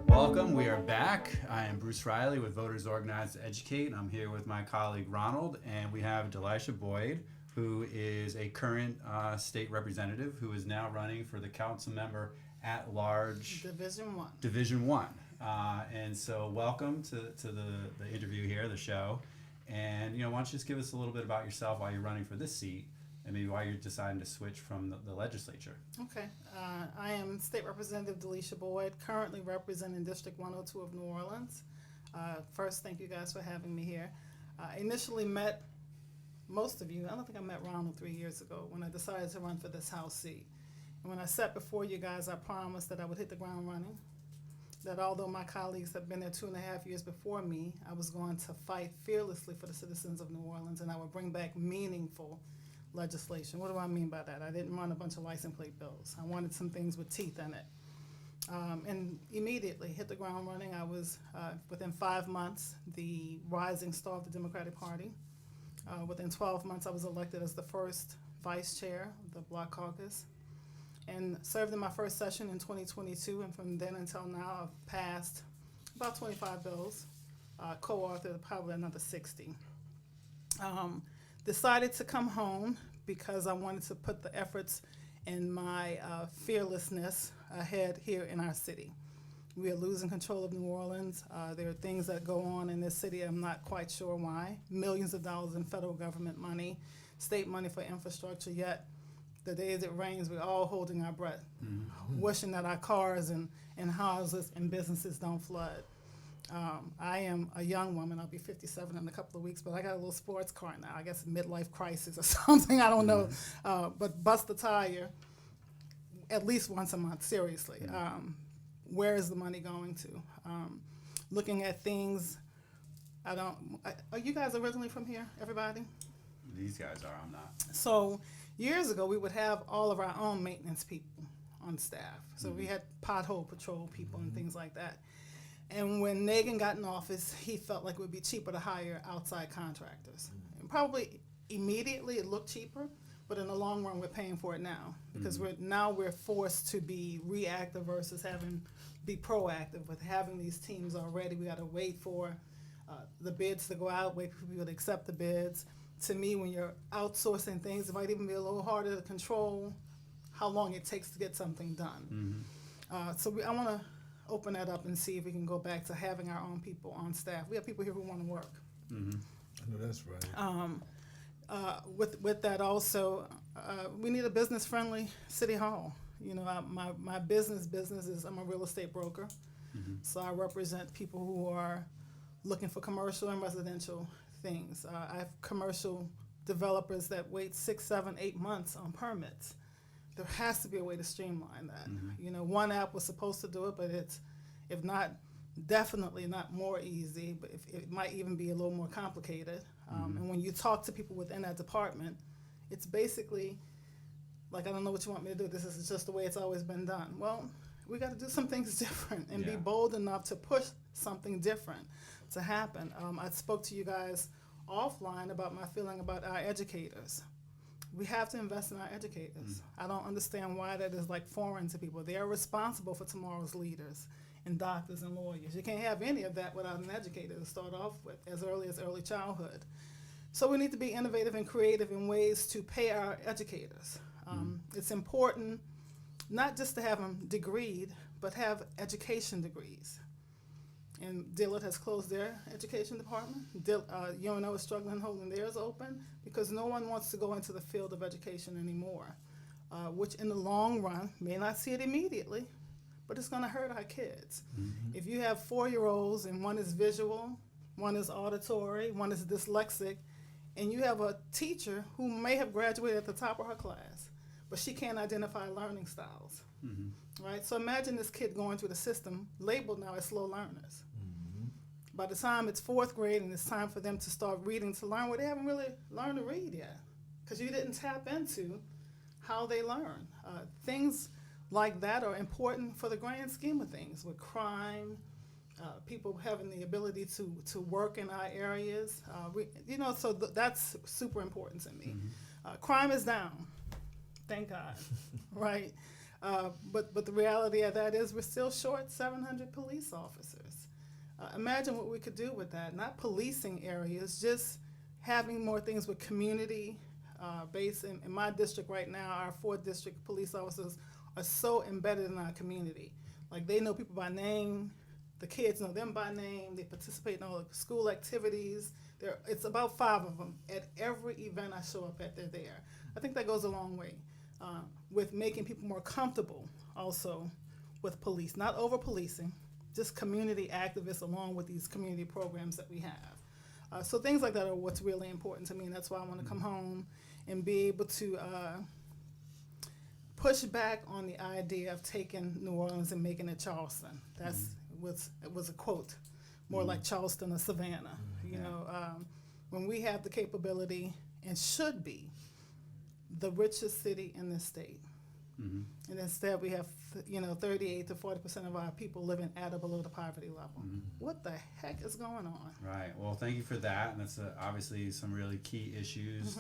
Welcome. We are back. I am Bruce Riley with Voters Organized to Educate. I'm here with my colleague Ronald, and we have Delisha Boyd, who is a current state representative who is now running for the council member at large Division One. And so, welcome to the interview here, the show. And why don't you just give us a little bit about yourself while you're running for this seat, and maybe why you're deciding to switch from the legislature. Okay. I am State Representative Delisha Boyd, currently representing District 102 of New Orleans. First, thank you guys for having me here. I initially met most of you. I don't think I met Ronald 3 years ago when I decided to run for this House seat. And when I sat before you guys, I promised that I would hit the ground running, that although my colleagues have been there 2.5 years before me, I was going to fight fearlessly for the citizens of New Orleans, and I would bring back meaningful legislation. What do I mean by that? I didn't run a bunch of license plate bills. I wanted some things with teeth in it. And immediately hit the ground running. I was, within 5 months, the rising star of the Democratic Party. Within 12 months, I was elected as the first vice chair of the Bloc Caucus, and served in my first session in 2022. And from then until now, I've passed about 25 bills, co-authored probably another 60. Decided to come home because I wanted to put the efforts and my fearlessness ahead here in our city. We are losing control of New Orleans. There are things that go on in this city. I'm not quite sure why. Millions of dollars in federal government money, state money for infrastructure, yet the days it rains, we're all holding our breath, wishing that our cars and houses and businesses don't flood. I am a young woman. I'll be 57 in a couple of weeks, but I got a little sports car now. I guess midlife crisis or something. I don't know. But bust the tire at least once a month, seriously. Where is the money going to? Looking at things, are you guys originally from here, everybody? These guys are, I'm not. So years ago, we would have all of our own maintenance people on staff. So we had pothole patrol people and things like that. And when Nagin got in office, he felt like it would be cheaper to hire outside contractors. And probably immediately it looked cheaper, but in the long run, we're paying for it now because we're forced to be reactive versus be proactive with having these teams already. We got to wait for the bids to go out, wait for people to accept the bids. To me, when you're outsourcing things, it might even be a little harder to control how long it takes to get something done. I want to open that up and see if we can go back to having our own people on staff. We have people here who want to work. I know that's right. With that also, we need a business-friendly city hall. My business is I'm a real estate broker, so I represent people who are looking for commercial and residential things. I have commercial developers that wait 6, 7, 8 months on permits. There has to be a way to streamline that. One app was supposed to do it, but it's, if not, definitely not more easy, but it might even be a little more complicated. And when you talk to people within that department, it's basically like, I don't know what you want me to do. This is just the way it's always been done. Well, we got to do some things different and be bold enough to push something different to happen. I spoke to you guys offline about my feeling about our educators. We have to invest in our educators. I don't understand why that is like foreign to people. They are responsible for tomorrow's leaders and doctors and lawyers. You can't have any of that without an educator to start off with as early childhood. So we need to be innovative and creative in ways to pay our educators. It's important not just to have them degreed, but have education degrees. And Dillard has closed their education department. UNO is struggling holding theirs open because no one wants to go into the field of education anymore, which in the long run may not see it immediately, but it's going to hurt our kids. If you have 4-year-olds and one is visual, one is auditory, one is dyslexic, and you have a teacher who may have graduated at the top of her class, but she can't identify learning styles, right? So imagine this kid going through the system labeled now as slow learners. By the time it's 4th grade and it's time for them to start reading to learn, well, they haven't really learned to read yet because you didn't tap into how they learn. Things like that are important for the grand scheme of things with crime, people having the ability to work in our areas. So that's super important to me. Crime is down, thank God, right? But the reality of that is we're still short 700 police officers. Imagine what we could do with that. Not policing areas, just having more things with community based. In my district right now, our 4th district police officers are so embedded in our community. Like they know people by name, the kids know them by name, they participate in all the school activities. It's about 5 of them. At every event I show up at, they're there. I think that goes a long way with making people more comfortable also with police. Not over-policing, just community activists along with these community programs that we have. So things like that are what's really important to me, and that's why I want to come home and be able to push back on the idea of taking New Orleans and making it Charleston. It was a quote, more like Charleston or Savannah. You know, when we have the capability and should be the richest city in this state, and instead we have 38 to 40% of our people living at or below the poverty level. What the heck is going on? Right. Well, thank you for that, and that's obviously some really key issues.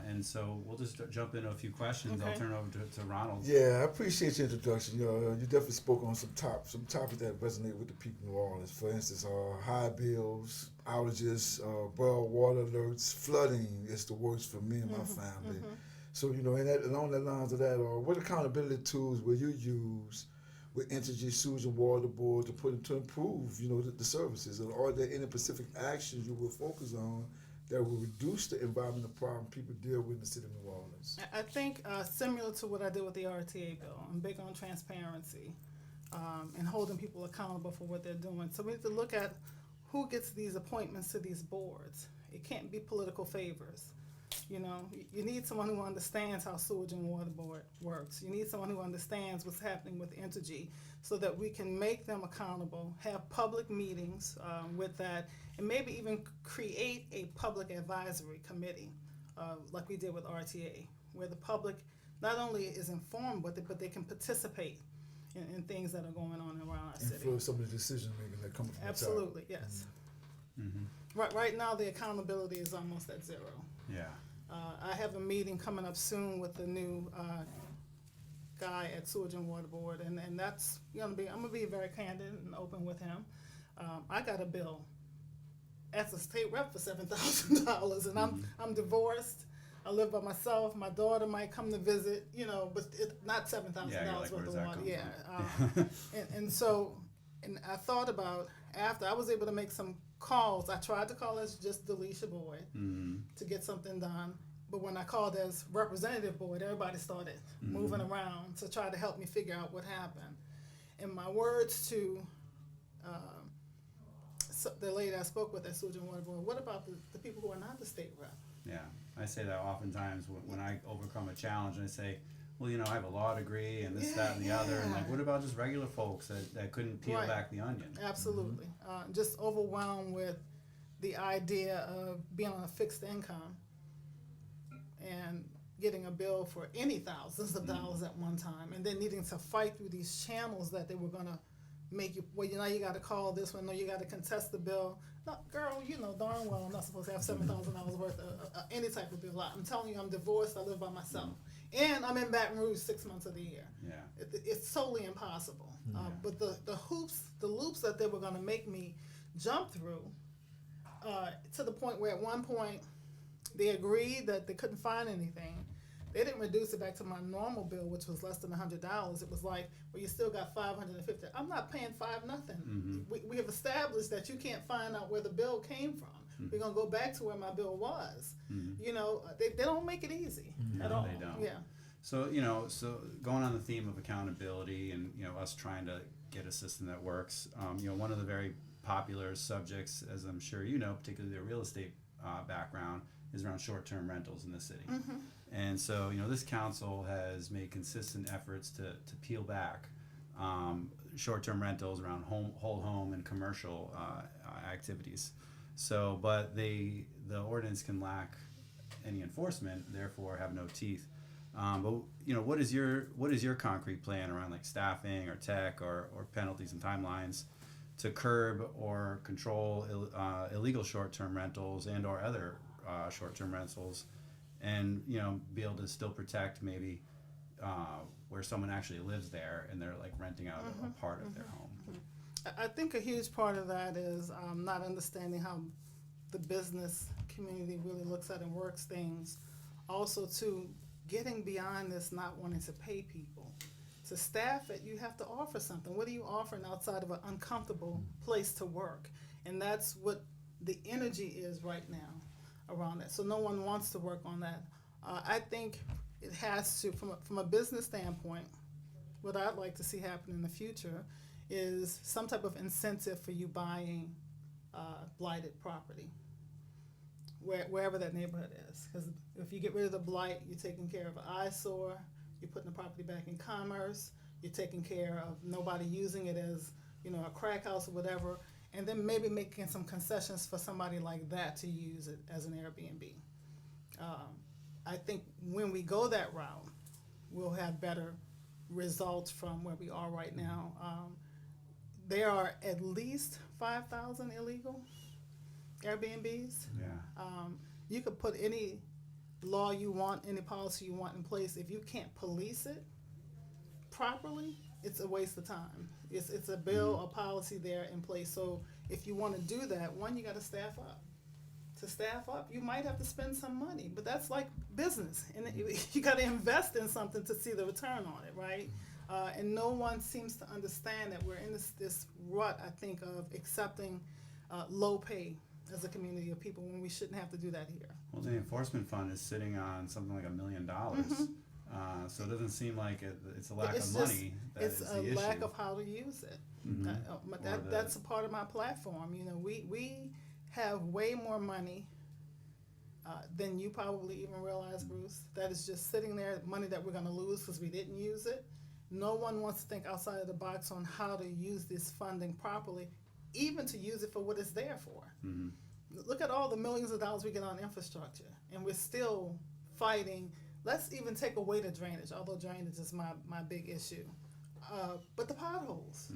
And so we'll just jump into a few questions. Okay. I'll turn it over to Ronald. Yeah, I appreciate your introduction. You definitely spoke on some topics that resonate with the people of New Orleans. For instance, high bills, outages, boil water alerts, flooding is the worst for me and my family. So, along the lines of that, what accountability tools will you use with Entergy, Sewage and Water Board to improve, the services? And are there any specific actions you will focus on that will reduce the environmental problem people deal with in the city of New Orleans? I think similar to what I did with the RTA bill, I'm big on transparency and holding people accountable for what they're doing. So we need to look at who gets these appointments to these boards. It can't be political favors. You need someone who understands how Sewage and Water Board works. You need someone who understands what's happening with Entergy so that we can make them accountable, have public meetings with that, and maybe even create a public advisory committee like we did with RTA, where the public not only is informed with it, but they can participate in things that are going on around our city. For some of the decision making that comes from the top. Absolutely, yes. Right now, the accountability is almost at zero. Yeah. I have a meeting coming up soon with the new guy at Sewage and Water Board, and that's I'm gonna be very candid and open with him. I got a bill as a state rep for $7,000, and I'm divorced. I live by myself. My daughter might come to visit, but not $7,000 worth of water. And I thought about after I was able to make some calls. I tried to call as just Delisha Boyd to get something done, but when I called as Representative Boyd, everybody started moving around to try to help me figure out what happened. And my words to the lady I spoke with at Sewage and Water Board, what about the people who are not the state rep? Yeah, I say that oftentimes when I overcome a challenge, and I say, well, I have a law degree and this, that, and the other, and what about just regular folks that couldn't peel back the onion? Absolutely. Just overwhelmed with the idea of being on a fixed income and getting a bill for any thousands of dollars at one time, and then needing to fight through these channels that they were going to make you, you got to call this one, no, you got to contest the bill. No, girl, darn well I'm not supposed to have $7,000 worth of any type of bill. I'm telling you, I'm divorced, I live by myself. And I'm in Baton Rouge 6 months of the year. Yeah, it's solely impossible. But the loops that they were going to make me jump through, to the point where at one point they agreed that they couldn't find anything. They didn't reduce it back to my normal bill, which was less than $100. It was like, well, you still got $550. I'm not paying nothing. We have established that you can't find out where the bill came from. We're gonna go back to where my bill was. They don't make it easy at all. They don't. Yeah. So so going on the theme of accountability and us trying to get a system that works. One of the very popular subjects, as I'm sure particularly the real estate background, is around short-term rentals in the city. And so this council has made consistent efforts to peel back short-term rentals around whole home and commercial activities. So, but the ordinance can lack any enforcement, therefore have no teeth. But what is your concrete plan around like staffing or tech or penalties and timelines to curb or control illegal short-term rentals and or other short-term rentals, and be able to still protect maybe where someone actually lives there and they're like renting out a part of their home. I think a huge part of that is not understanding how the business community really looks at and works things. Also, too, getting beyond this not wanting to pay people. To staff it, you have to offer something. What are you offering outside of an uncomfortable place to work? And that's what the energy is right now around that. So no one wants to work on that. I think it has to, from a business standpoint, what I'd like to see happen in the future is some type of incentive for you buying blighted property, wherever that neighborhood is. Because if you get rid of the blight, you're taking care of an eyesore, you're putting the property back in commerce, you're taking care of nobody using it as, a crack house or whatever, and then maybe making some concessions for somebody like that to use it as an Airbnb. I think when we go that route, we'll have better results from where we are right now. There are at least 5,000 illegal Airbnbs. Yeah. You could put any law you want, any policy you want in place. If you can't police it properly, it's a waste of time. It's a bill, a policy there in place. So if you want to do that, one, you got to staff up. To staff up, you might have to spend some money, but that's like business, and you got to invest in something to see the return on it, right? And no one seems to understand that we're in this rut, I think, of accepting low pay as a community of people when we shouldn't have to do that here. Well, the enforcement fund is sitting on something like $1 million. So it doesn't seem like it's a lack of money that is the issue. It's a lack of how to use it. That's a part of my platform. We have way more money than you probably even realize, Bruce. That is just sitting there, money that we're going to lose because we didn't use it. No one wants to think outside of the box on how to use this funding properly, even to use it for what it's there for. Look at all the millions of dollars we get on infrastructure, and we're still fighting. Let's even take away the drainage, although drainage is my big issue. But the potholes.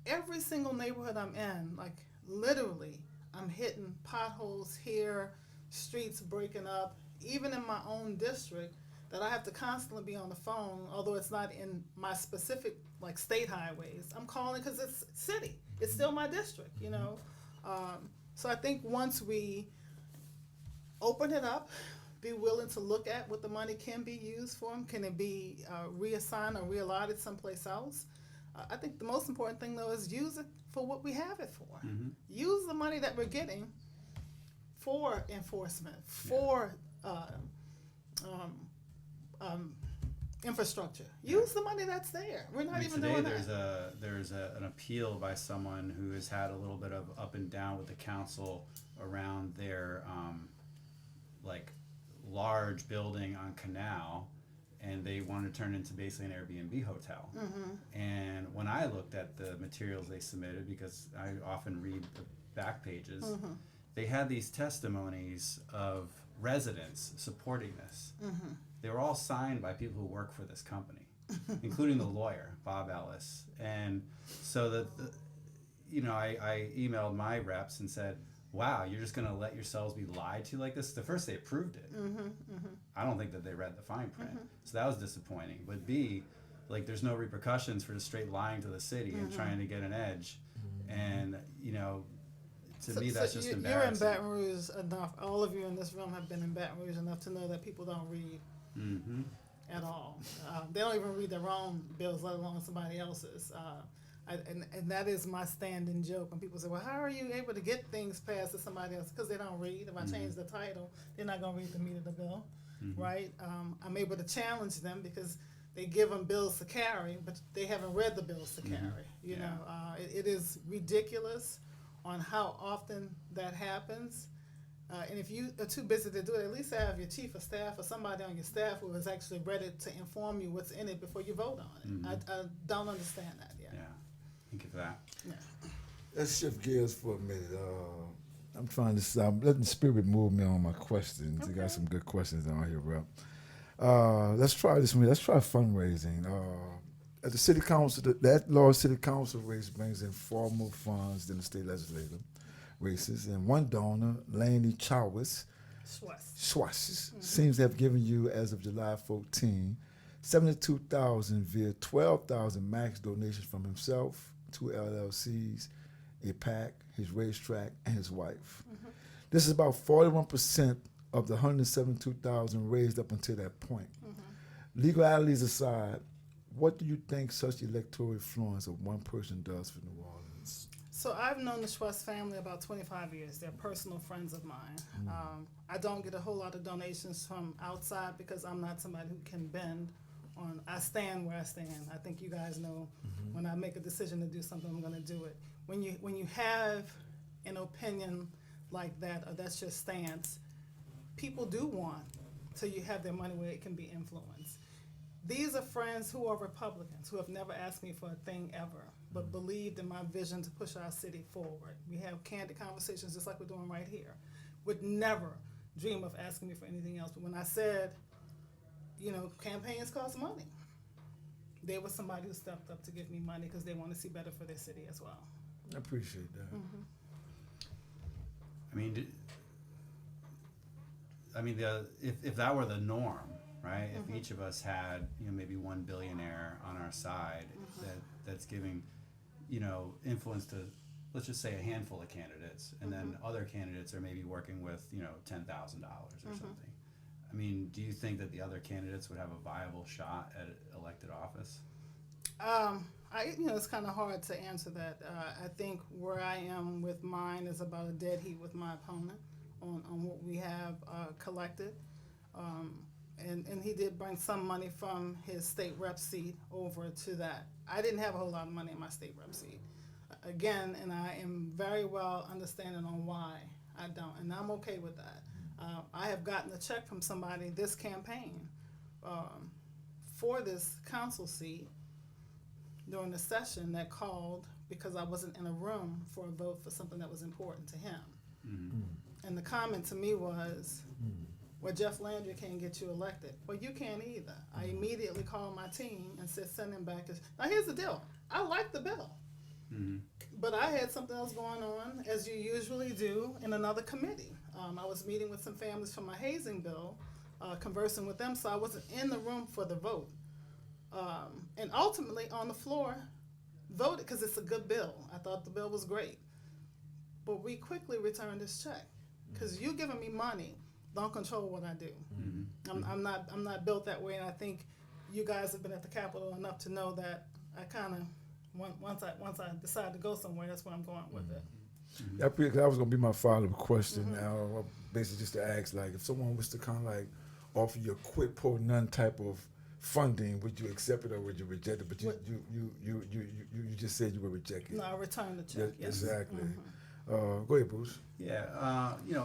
Every single neighborhood I'm in, like literally, I'm hitting potholes here, streets breaking up, even in my own district, that I have to constantly be on the phone, although it's not in my specific like state highways. I'm calling because it's city. It's still my district, So I think once we open it up, be willing to look at what the money can be used for, can it be reassigned or reallotted someplace else? I think the most important thing, though, is use it for what we have it for. Use the money that we're getting for enforcement, for infrastructure. Use the money that's there. We're not even doing that. There's an appeal by someone who has had a little bit of up and down with the council around their large building on Canal, and they want to turn it into basically an Airbnb hotel. And when I looked at the materials they submitted, because I often read the back pages, they had these testimonies of residents supporting this. They were all signed by people who work for this company, including the lawyer, Bob Ellis. And so I emailed my reps and said, wow, you're just going to let yourselves be lied to like this? The first, they approved it. I don't think that they read the fine print. So that was disappointing. But B, there's no repercussions for just straight lying to the city and trying to get an edge. And, to me, that's just embarrassing. You're in Baton Rouge enough. All of you in this room have been in Baton Rouge enough to know that people don't read at all. They don't even read their own bills, let alone somebody else's. And that is my standing joke when people say, well, how are you able to get things passed to somebody else? Because they don't read. If I change the title, they're not going to read the meat of the bill, right? I'm able to challenge them because they give them bills to carry, but they haven't read the bills to carry. It is ridiculous on how often that happens. And if you are too busy to do it, at least have your chief of staff or somebody on your staff who is actually ready to inform you what's in it before you vote on it. I don't understand that yet. Yeah, thank you for that. Yeah. Let's shift gears for a minute. I'm letting the spirit move me on my questions. Okay. You got some good questions down here, Rep. Let's try this one. Let's try fundraising. At the city council, that large city council race brings in far more funds than the state legislative races. And one donor, Laney Schwartz, seems to have given you, as of July 14, $72,000 via 12,000 max donations from himself, 2 LLCs, a PAC, his racetrack, and his wife. This is about 41% of the 172,000 raised up until that point. Legalities aside, what do you think such electoral influence of one person does for New Orleans? So I've known the Schwest family about 25 years. They're personal friends of mine. I don't get a whole lot of donations from outside because I'm not somebody who can bend on. I stand where I stand. I think you guys know when I make a decision to do something, I'm going to do it. When you have an opinion like that, or that's your stance, people do want till you have their money where it can be influenced. These are friends who are Republicans who have never asked me for a thing ever, but believed in my vision to push our city forward. We have candid conversations just like we're doing right here. Would never dream of asking me for anything else. But when I said, campaigns cost money, they were somebody who stepped up to give me money because they want to see better for their city as well. I appreciate that. If that were the norm, right? If each of us had, maybe one billionaire on our side that's giving, influence to, let's just say, a handful of candidates, and then other candidates are maybe working with, $10,000 or something. Do you think that the other candidates would have a viable shot at elected office? It's kind of hard to answer that. I think where I am with mine is about a dead heat with my opponent on what we have collected. And he did bring some money from his state rep seat over to that. I didn't have a whole lot of money in my state rep seat. Again, and I am very well understanding on why I don't, and I'm okay with that. I have gotten a check from somebody this campaign for this council seat during the session that called because I wasn't in a room for a vote for something that was important to him. And the comment to me was, well, Jeff Landry can't get you elected. Well, you can't either. I immediately called my team and said, send him back. Now, here's the deal. I like the bill. But I had something else going on, as you usually do, in another committee. I was meeting with some families from my hazing bill, conversing with them, so I wasn't in the room for the vote. And ultimately, on the floor, voted because it's a good bill. I thought the bill was great. But we quickly returned this check because you giving me money don't control what I do. I'm not built that way, and I think you guys have been at the Capitol enough to know that I kind of once I decide to go somewhere, that's where I'm going with it. That was going to be my follow-up question now, basically just to ask, like, if someone was to kind of like offer you a quid pro none type of funding, would you accept it or would you reject it? But you just said you would reject it. No, I returned the check. Yes. Exactly. Go ahead, Bruce. Yeah,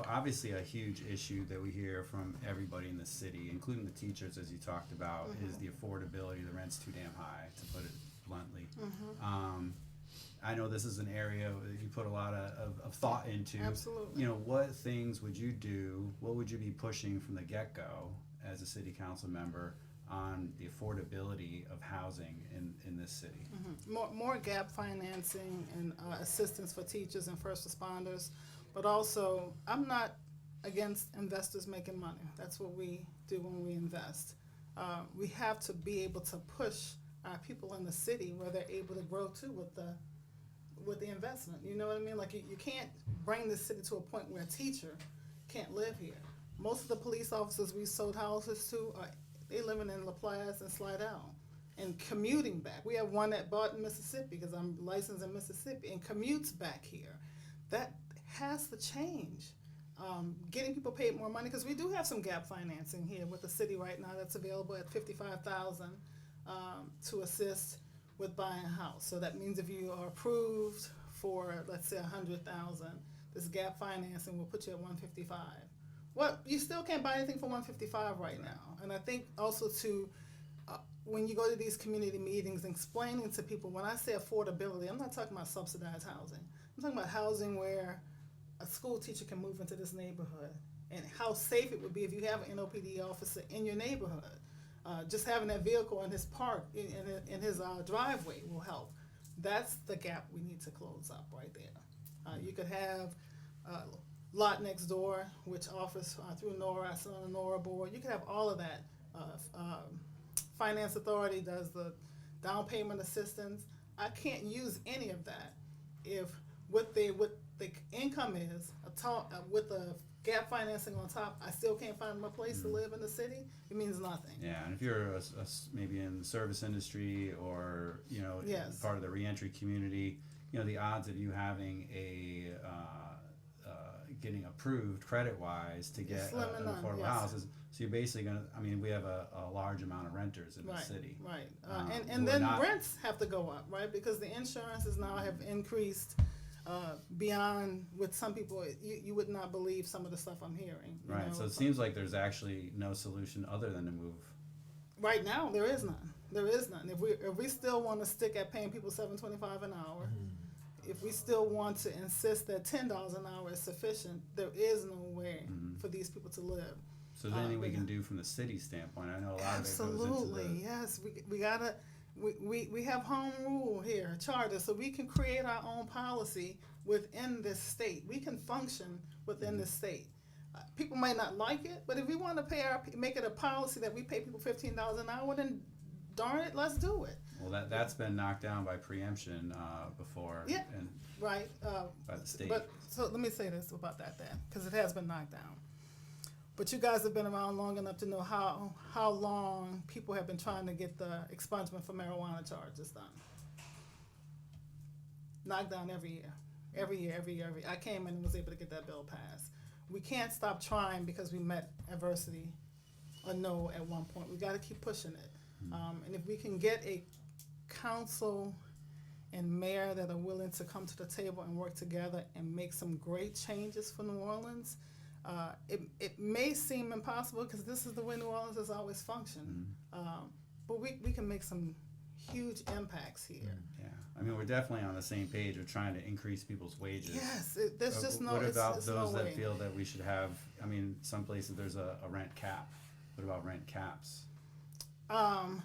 obviously a huge issue that we hear from everybody in the city, including the teachers, as you talked about, is the affordability. The rent's too damn high, to put it bluntly. I know this is an area that you put a lot of thought into. Absolutely. What things would you do? What would you be pushing from the get-go as a city council member on the affordability of housing in this city? More gap financing and assistance for teachers and first responders, but also I'm not against investors making money. That's what we do when we invest. We have to be able to push our people in the city where they're able to grow too with the investment. You know what I mean? Like you can't bring the city to a point where a teacher can't live here. Most of the police officers we sold houses to they living in LaPlace and Slidell and commuting back. We have one at Barton, Mississippi, because I'm licensed in Mississippi, and commutes back here. That has to change. Getting people paid more money, because we do have some gap financing here with the city right now that's available at $55,000 to assist with buying a house. So that means if you are approved for, let's say, $100,000, this gap financing will put you at $155,000. Well, you still can't buy anything for $155,000 right now. And I think also when you go to these community meetings, explaining to people, when I say affordability, I'm not talking about subsidized housing. I'm talking about housing where a school teacher can move into this neighborhood, and how safe it would be if you have an NOPD officer in your neighborhood. Just having that vehicle in his park, in his driveway will help. That's the gap we need to close up right there. You could have lot next door, which offers through NORA, I sit on the NORA board. You could have all of that Finance Authority does the down payment assistance. I can't use any of that if what the income is with the gap financing on top, I still can't find my place to live in the city. It means nothing. Yeah, and if you're maybe in the service industry or Yes. part of the reentry community, the odds of you having getting approved credit wise to get Slim an and none, affordable yes. house is, so you're basically gonna. I mean, we have a large amount of renters in the city. Right. who And are then not- rents have to go up, right? Because the insurances now have increased beyond what some people, you would not believe some of the stuff I'm hearing. you Right. know. So it seems like there's actually no solution other than to move. Right now, there is none. There is none. If we still want to stick at paying people $7.25 an hour, if we still want to insist that $10 an hour is sufficient, there is no way for these people to live. So is there anything we can do from the city standpoint? I know a lot Absolutely, of it goes into yes. We gotta. We have home rule here, charter, so we can create our own policy within this state. We can function within this state. People might not like it, but if we want to make it a policy that we pay people $15 an hour, then darn it, let's do it. Well, that's been knocked down by preemption before, Yeah. and Right. by the state. But so let me say this about that then, because it has been knocked down. But you guys have been around long enough to know how long people have been trying to get the expungement for marijuana charges done. Knocked down every year. I came in and was able to get that bill passed. We can't stop trying because we met adversity, a no at one point. We got to keep pushing it. And if we can get a council and mayor that are willing to come to the table and work together and make some great changes for New Orleans, it may seem impossible because this is the way New Orleans has always functioned. But we can make some huge impacts here. Yeah, I mean, we're definitely on the same page of trying to increase people's wages. Yes, there's just no. What about it's those no that way. feel that we should have? I mean, some places there's a rent cap. What about rent caps? I'm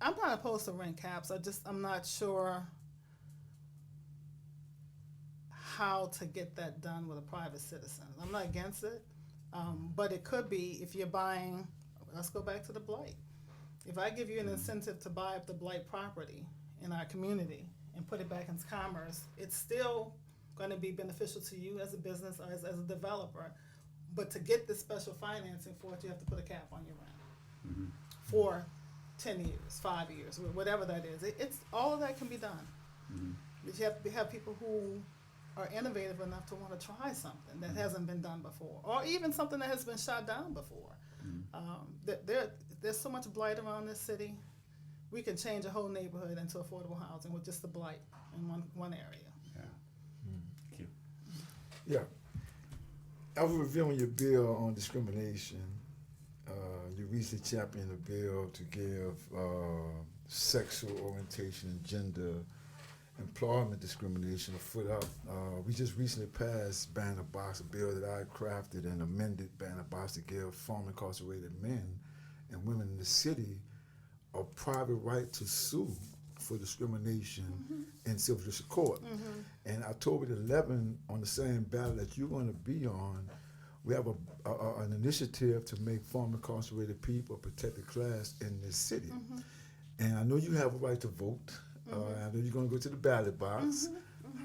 not opposed to rent caps. I'm not sure how to get that done with a private citizen. I'm not against it, but it could be if you're buying. Let's go back to the blight. If I give you an incentive to buy up the blight property in our community and put it back into commerce, it's still going to be beneficial to you as a business or as a developer. But to get this special financing for it, you have to put a cap on your rent for 10 years, 5 years, whatever that is. It's all of that can be done. But you have to have people who are innovative enough to want to try something that hasn't been done before, or even something that has been shot down before. There's so much blight around this city. We can change a whole neighborhood into affordable housing with just the blight in one area. Yeah. Thank you. Yeah. I was reviewing your bill on discrimination. You recently championed a bill to give sexual orientation and gender employment discrimination a foot up. We just recently passed Banner Box, a bill that I crafted and amended Banner Box to give former incarcerated men and women in the city a private right to sue for discrimination in civil district court. And October the 11th, on the same ballot that you're going to be on, we have an initiative to make former incarcerated people a protected class in this city. And I know you have a right to vote. I know you're going to go to the ballot box.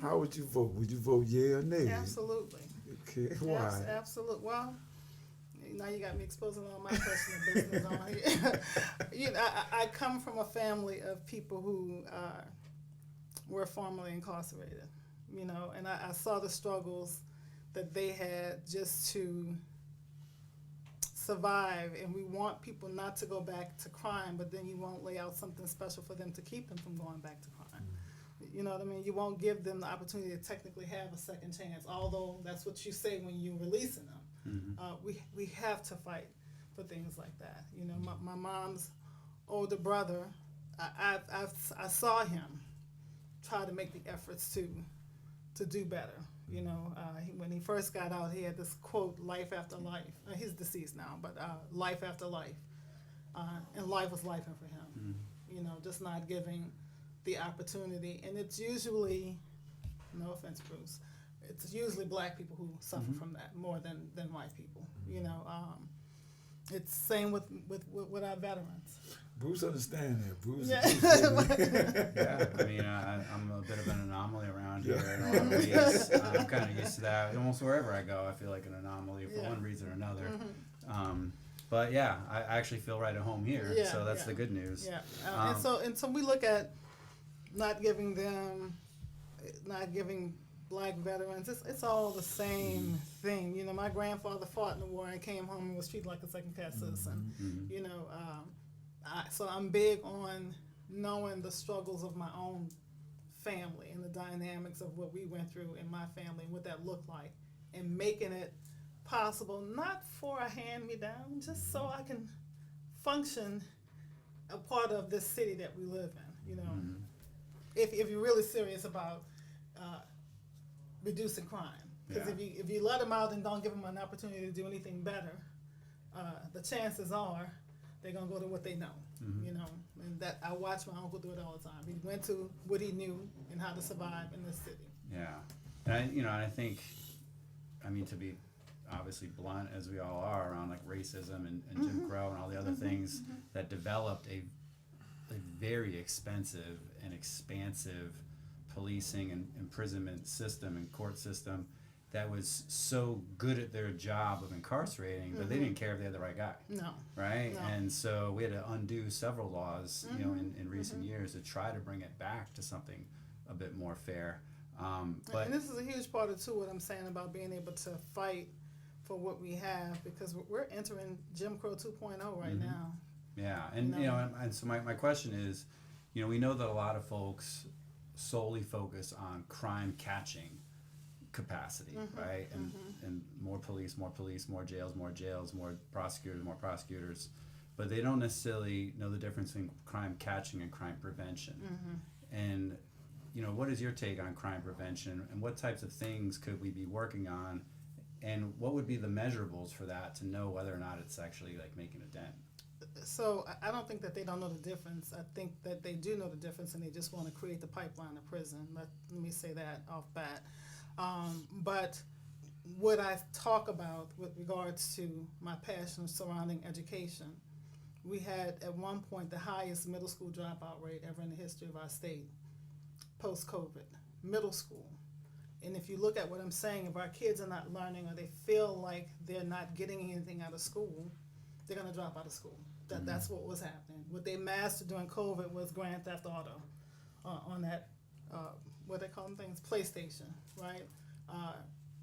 How would you vote? Would you vote yea or nay? Absolutely. Okay, why? Absolutely. Well, now you got me exposing all my personal business on here. I come from a family of people who were formerly incarcerated, and I saw the struggles that they had just to survive, and we want people not to go back to crime, but then you won't lay out something special for them to keep them from going back to crime. You know what I mean? You won't give them the opportunity to technically have a second chance, although that's what you say when you're releasing them. We have to fight for things like that. My mom's older brother, I saw him try to make the efforts to do better. When he first got out, he had this quote, "Life after life." He's deceased now, but life after life, and life was life for him. Just not giving the opportunity, and it's usually, no offense, Bruce, it's usually black people who suffer from that more than white people. It's same with our veterans. Bruce understand that. Bruce. Yeah. Yeah, I mean, I'm a bit of an anomaly around here in a lot of ways. I'm kind of used to that. Almost wherever I go, I feel like an anomaly for Yeah. one reason or another. But yeah, I actually feel right at home here, Yeah, so that's yeah. the good news. Yeah, and so we look at not giving black veterans. It's all the same thing. You know, my grandfather fought in the war and came home and was treated like a second-class citizen. Mhm. You know, so I'm big on knowing the struggles of my own family and the dynamics of what we went through in my family and what that looked like, and making it possible, not for a hand-me-down, just so I can function a part of this city that we live in. You know, if you're really serious about reducing crime, because Yeah. if you let them out and don't give them an opportunity to do anything better, the chances are they're gonna go to what they know. You know, and that I watch my uncle do it all the time. He went to what he knew and how to survive in this city. Yeah, and I think, I mean, to be obviously blunt as we all are around like racism and Jim Crow and all the other things that developed a very expensive and expansive policing and imprisonment system and court system that was so good at their job of incarcerating, but they didn't care if they had the right guy. No. Right? No. And so we had to undo several laws, you know, in recent years to try to bring it back to something a bit more fair. But And this is a huge part of too what I'm saying about being able to fight for what we have, because we're entering Jim Crow 2.0 right now. yeah, and No. you know, and so my question is, you know, we know that a lot of folks solely focus on crime catching capacity, right? And more police, more jails, more prosecutors, but they don't necessarily know the difference between crime catching and crime prevention. And you know, what is your take on crime prevention, and what types of things could we be working on, and what would be the measurables for that to know whether or not it's actually like making a dent? So I don't think that they don't know the difference. I think that they do know the difference, and they just want to create the pipeline to prison. Let me say that off bat. But what I talk about with regards to my passion surrounding education, we had at one point the highest middle school dropout rate ever in the history of our state, post-COVID, middle school. And if you look at what I'm saying, if our kids are not learning or they feel like they're not getting anything out of school, they're going to drop out of school. That's what was happening. What they mastered during COVID was Grand Theft Auto on that, what they call them things, PlayStation, right?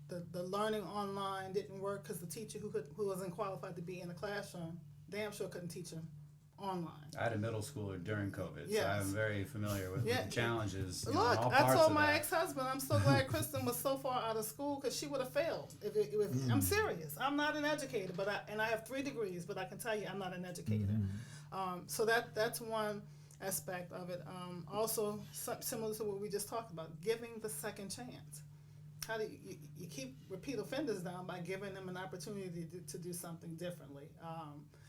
The learning online didn't work because the teacher who wasn't qualified to be in the classroom damn sure couldn't teach them online. I had a middle schooler during COVID, Yes. so I'm very familiar with the challenges. You know, Look, in all I parts told of my that. ex-husband, I'm so glad Kristen was so far out of school because she would have failed. I'm serious. I'm not an educator, and I have 3 degrees, but I can tell you I'm not an educator. So that's one aspect of it. Also, similar to what we just talked about, giving the second chance. How do you keep repeat offenders down by giving them an opportunity to do something differently?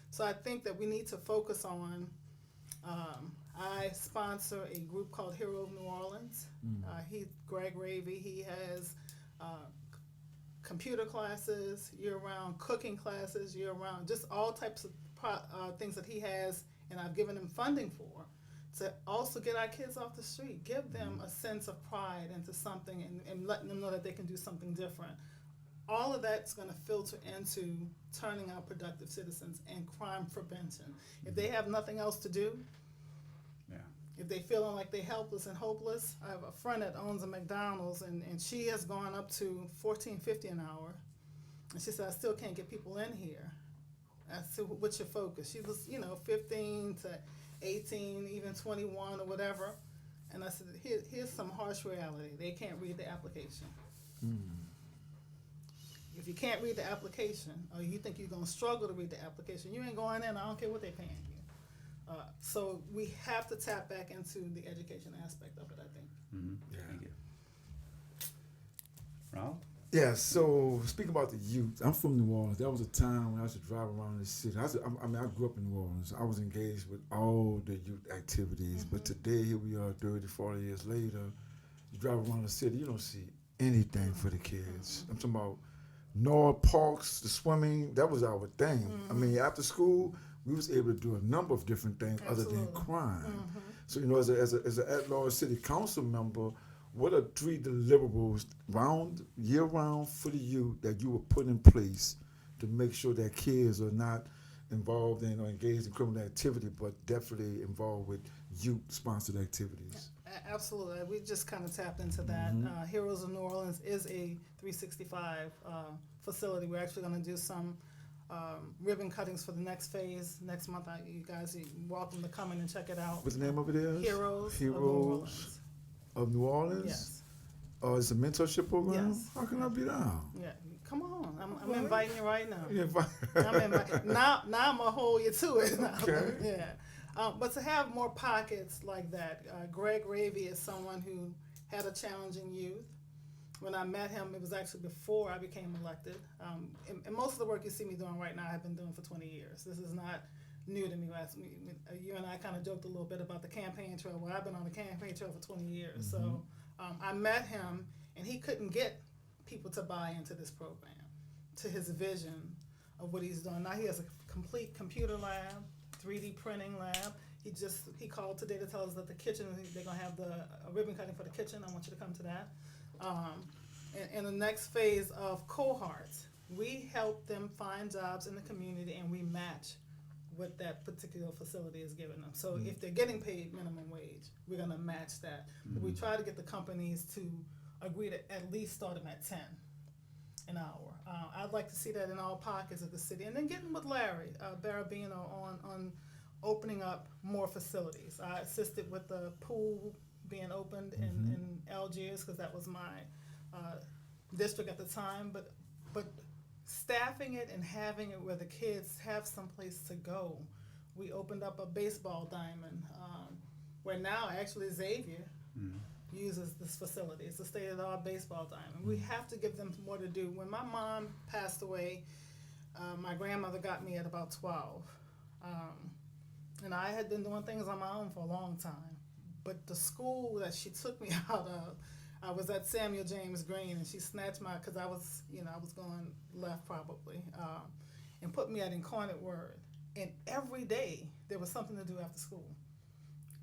So I think that we need to focus on. I sponsor a group called Hero of New Orleans. Greg Ravy. He has computer classes year-round, cooking classes year-round, just all types of things that he has, and I've given him funding for, to also get our kids off the street, give them a sense of pride into something, and letting them know that they can do something different. All of that's going to filter into turning out productive citizens and crime prevention. If they have nothing else to do, if they feeling like they're helpless and hopeless, I have a friend that owns a McDonald's, and she has gone up to $14.50 an hour, and she said, I still can't get people in here. I said, what's your focus? She was, 15 to 18, even 21 or whatever. And I said, here's some harsh reality. They can't read the application. If you can't read the application, or you think you're going to struggle to read the application, you ain't going in. I don't care what they're paying you. So we have to tap back into the education aspect of it, I think. Thank you. Ronald? Yeah, so speaking about the youth, I'm from New Orleans. That was a time when I used to drive around the city. I grew up in New Orleans. I was engaged with all the youth activities. But today, here we are 30, 40 years later. You drive around the city, you don't see anything for the kids. I'm talking about North parks, the swimming, that was our thing. I mean, after school, we was able to do a number of different things other than Absolutely. crime. So, as an at-large city council member, what are 3 deliverables year round for the youth that you would put in place to make sure that kids are not involved in or engaged in criminal activity, but definitely involved with youth-sponsored activities? Absolutely. We just kind of tapped into that. Heroes of New Orleans is a 365 facility. We're actually going to do some ribbon cuttings for the next phase next month. You guys are welcome to come in and check it out. What the name of it is? Heroes of New Orleans. Of New Orleans? Yes. It's a mentorship program? Yes. How can I be down? Yeah. Come on. I'm inviting you right now. Yeah, I'm inviting. Now I'm going to hold you to it. Okay. Yeah. But to have more pockets like that, Greg Ravy is someone who had a challenging youth. When I met him, it was actually before I became elected. And most of the work you see me doing right now, I've been doing for 20 years. This is not new to me. You and I kind of joked a little bit about the campaign trail. Well, I've been on the campaign trail for 20 years. So I met him, and he couldn't get people to buy into this program, to his vision of what he's doing. Now he has a complete computer lab, 3D printing lab. He called today to tell us that the kitchen, they're going to have a ribbon cutting for the kitchen. I want you to come to that. In the next phase of cohorts, we help them find jobs in the community, and we match what that particular facility is giving them. So if they're getting paid minimum wage, we're going to match that. But we try to get the companies to agree to at least start them at 10 an hour. I'd like to see that in all pockets of the city. And then getting with Larry Barabino on opening up more facilities. I assisted with the pool being opened in Algiers because that was my district at the time. But staffing it and having it where the kids have some place to go. We opened up a baseball diamond where now actually Xavier uses this facility. It's a state-of-the-art baseball diamond. We have to give them more to do. When my mom passed away, my grandmother got me at about 12. And I had been doing things on my own for a long time. But the school that she took me out of, I was at Samuel James Green, and she snatched because I was going left probably, and put me at Incarnate Word. And every day there was something to do after school.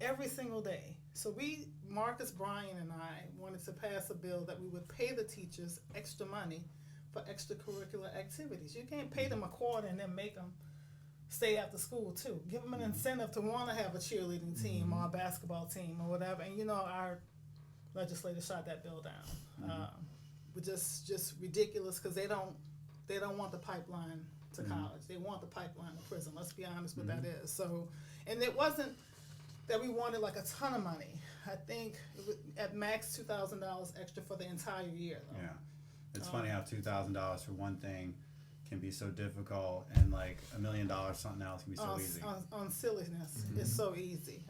Every single day. So Marcus Bryan and I wanted to pass a bill that we would pay the teachers extra money for extracurricular activities. You can't pay them a quarter and then make them stay after school too. Give them an incentive to want to have a cheerleading team or a basketball team or whatever. And our legislators shot that bill down. Which just ridiculous because they don't want the pipeline to college. They want the pipeline to prison. Let's be honest what that is. So, and it wasn't that we wanted like a ton of money. I think it was at max $2,000 extra for the entire year though. Yeah. It's funny how $2,000 for one thing can be so difficult, and like $1 million something else can be so easy. On silliness, it's so easy.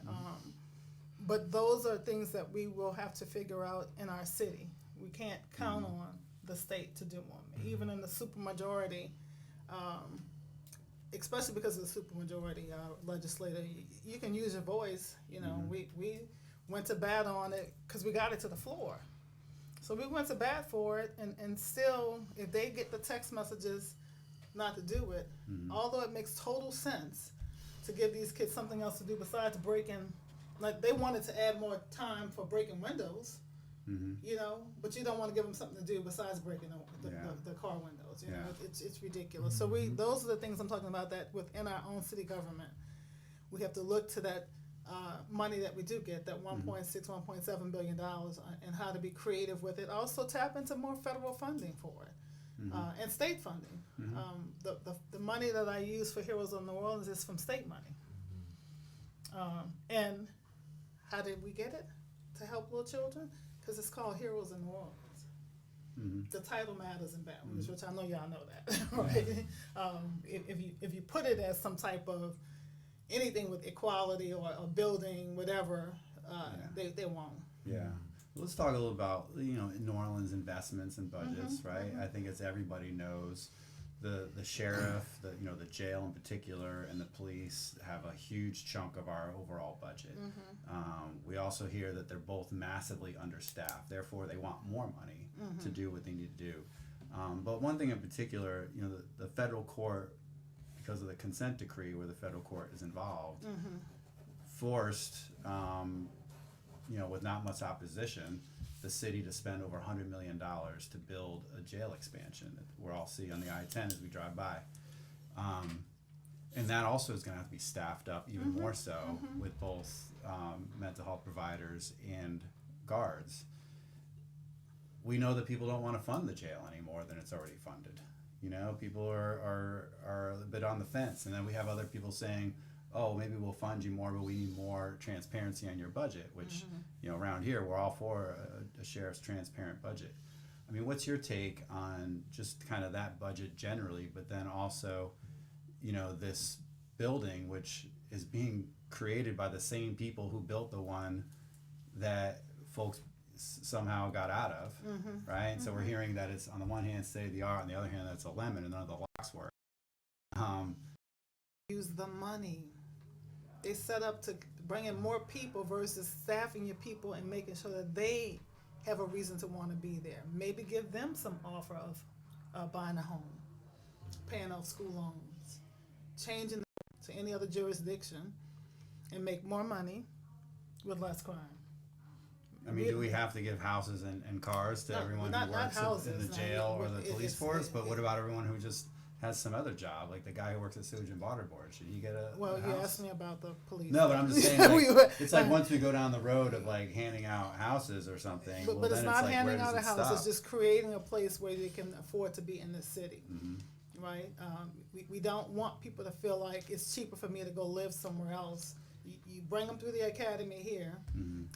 But those are things that we will have to figure out in our city. We can't count on the state to do them. Even in the supermajority, especially because of the supermajority legislator, you can use your voice. We went to bat on it because we got it to the floor. So we went to bat for it, and still, if they get the text messages not to do it, although it makes total sense to give these kids something else to do besides breaking, like they wanted to add more time for breaking windows, but you don't want to give them something to do besides breaking the car windows. It's ridiculous. So those are the things I'm talking about, that within our own city government, we have to look to that money that we do get, that $1.7 billion, and how to be creative with it. Also tap into more federal funding for it. And state funding. The money that I use for Heroes of New Orleans is from state money. And how did we get it? To help little children? Because it's called Heroes of New Orleans. The title matters in Baton Rouge, which I know y'all know that, right? If you put it as some type of anything with equality or a building, whatever, they won't. Yeah. Let's talk a little about New Orleans investments and budgets, right? I think everybody knows the sheriff, the jail in particular, and the police have a huge chunk of our overall budget. We also hear that they're both massively understaffed, therefore they want more money to do what they need to do. But one thing in particular, the federal court because of the consent decree where the federal court is involved, forced, with not much opposition, the city to spend over $100 million to build a jail expansion that we'll all see on the I-10 as we drive by. And that also is going to have to be staffed up even more so with both mental health providers and guards. We know that people don't want to fund the jail any more than it's already funded. People are a bit on the fence, and then we have other people saying, oh, maybe we'll fund you more, but we need more transparency on your budget, which, around here, we're all for a sheriff's transparent budget. I mean, what's your take on just kind of that budget generally, but then also, this building, which is being created by the same people who built the one that folks somehow got out of, right? So we're hearing that it's on the one hand state of the art, on the other hand that's a lemon, and none of the locks work. Use the money. They set up to bring in more people versus staffing your people and making sure that they have a reason to want to be there. Maybe give them some offer of buying a home, paying off school loans, changing to any other jurisdiction, and make more money with less crime. I mean, do we have to give houses and cars to everyone not who works houses, in the jail or the police force? But what it- about everyone who just has some other job, like the guy who works at Sewage and Water Board? Should he get a Well, a you house? asked me about the police. No, but I'm just saying, it's like once we go down the road of like handing out houses or something, But well, it's then not like, handing where out a does it house. stop? It's just creating a place where they can afford to be in the city, right? We don't want people to feel like it's cheaper for me to go live somewhere else. You bring them through the academy here,